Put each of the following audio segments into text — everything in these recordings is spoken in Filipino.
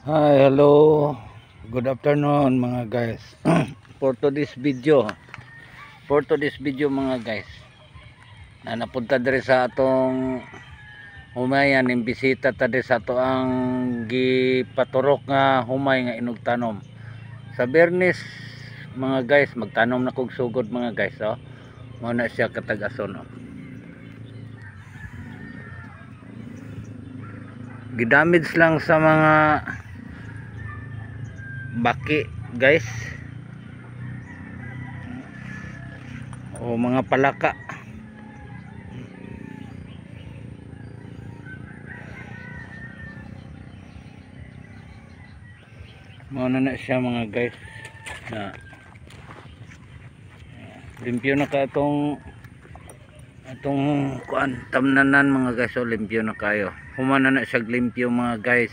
Hi, hello. Good afternoon mga guys. For today's video mga guys. Na napunta diri sa atong humayan imbisita ta diri sa ato ang gipaturok nga humay nga inugtanom. Sa Bernes mga guys, magtanom na kog sugod mga guys, oh. Mao na siya katag-ason, oh. Gidamage lang sa mga baki guys o mga palaka. Mauna na siya mga guys na limpyo na ka atong kuan tamnanan mga guys, o limpyo na kayo. Humana na siya limpyo mga guys.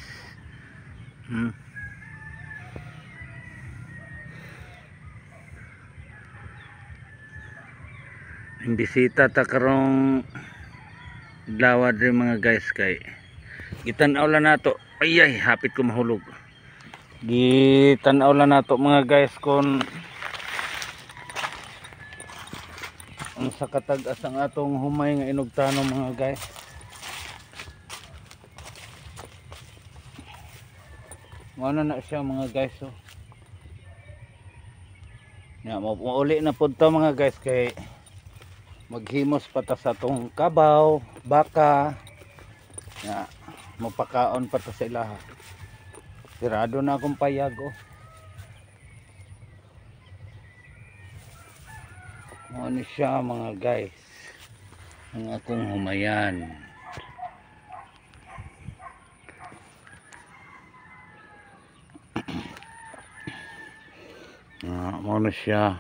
Imbisita ta karong lawad rin mga guys, kay gitanaw lang nato. Ay hapit ko mahulog. Gitanaw lang nato mga guys kung ang sa katag-as ang atong humay nga inugtanom mga guys. Ano na siya mga guys, oh. Mauli na po ito mga guys, kay maghimos pa ta sa atong kabaw, baka ya, mapakaon pa ta sa ilaha. Sirado na akong payag, oh. Ano siya mga guys, ang akong humayan. Ano siya,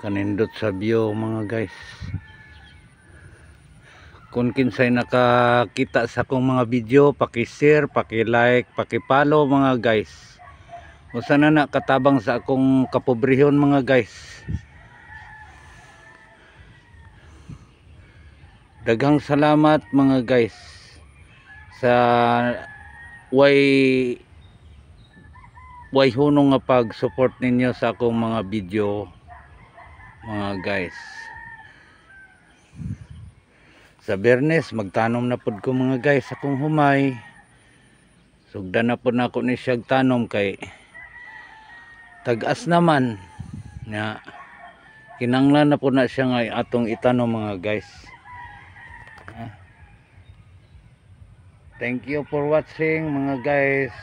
kanindot sa view mga guys. Kung kinsay nakakita sa akong mga video, paki-share, paki-like, paki-follow mga guys. O sana na katabang sa akong kapobrehon mga guys. Daghang salamat mga guys sa way hunong nga pag-support ninyo sa akong mga video mga guys. Sa Bernes magtanom na pud ko mga guys akong humay. Sugdan na pud nako ni siyang tanom kay tag-as naman nga kinanglan na pud na siya nga atong itanom mga guys. Thank you for watching mga guys.